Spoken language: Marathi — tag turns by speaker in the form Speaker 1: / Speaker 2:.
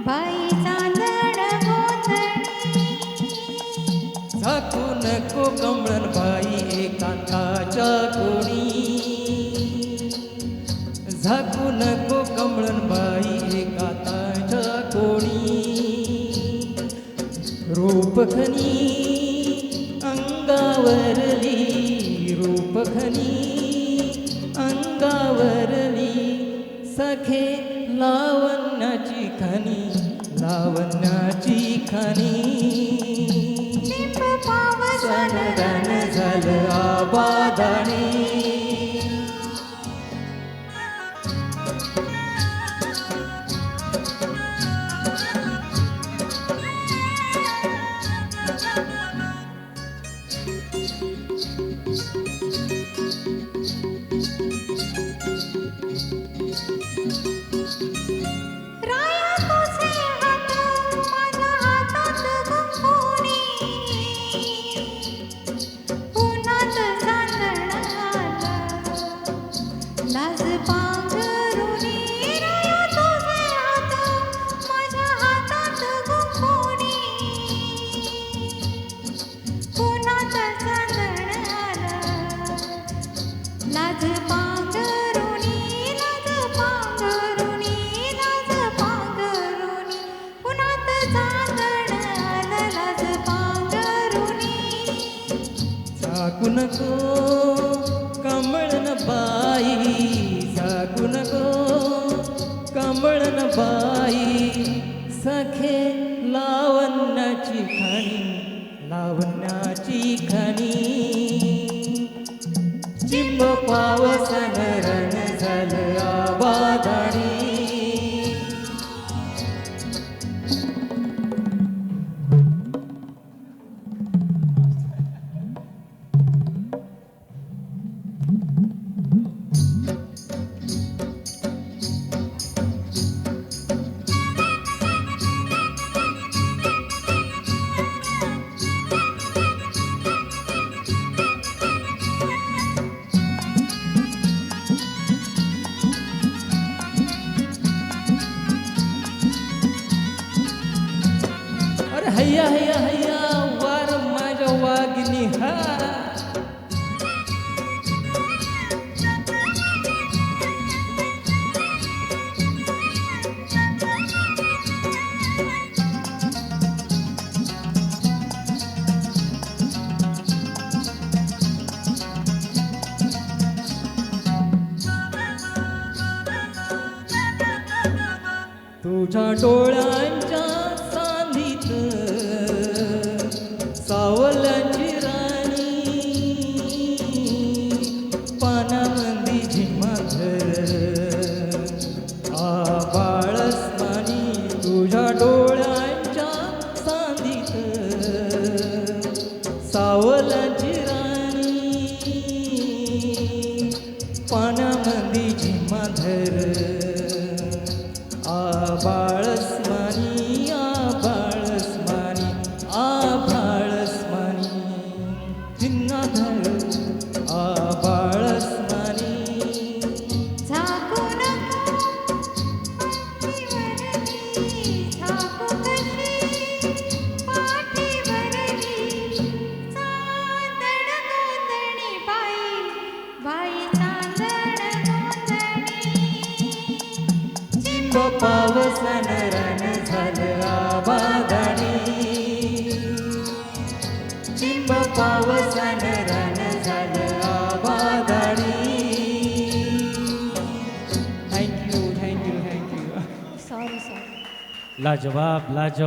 Speaker 1: बाई चांदण गोंधळी
Speaker 2: झाकू नको कमळन बाई एकांताच्या कोणी झाकू नको कमळन बाई एकांताच्या कोणी रूपखनी अंगावरली रूपखनी अंगावरली सखे लावण्याची खनी लावण्याची खनी
Speaker 1: लिंब पावसान
Speaker 2: रण झालं आबादाणी
Speaker 1: राया तुझे हात माझ्या हातात गुंफुनी पुन्हात चांदण आलं लाज पांघरुणी राया तुझे हात माझ्या हातात गुंफुनी पुन्हात चांदण आलं लाज पांघरुणी लाज पांघरुणी लाज पांघरुणी पुन्हात चांदण आलं लाज पांघरुणी
Speaker 2: झाकू नको कमळन बाई झाकू नको कमळन बाई सखे लावण्याची खणी लावण्याची खणी चिंब पावसन रण झालं आबादाणी अरे हैया हैया हैया वार माझ्या वागिनी हा तुझ्या डोळ्यांच्या सांधीत सावलांची राणी पानामंदी झिम्माधर आबाळस्मानी तुझ्या डोळ्यांच्या सांधीत सावलांची राणी पानामंदी झिम्माधर आबाळस्मानी आबाळस्मानी आबाळस्मानी जिन्नाधर आबाळस्मानी
Speaker 1: झाकू नको पाठीवरली झाकू कशी पाठीवरली चांदण गोंधळी बाई बाई चांदण गोंधळी
Speaker 2: चिंब पावसन रण झालं आबादाणी चिंब पावसन रण झालं आबादाणी थँक्यू थँक्यू थँक्यू
Speaker 1: सॉरी
Speaker 2: लाजवाब लाजवाब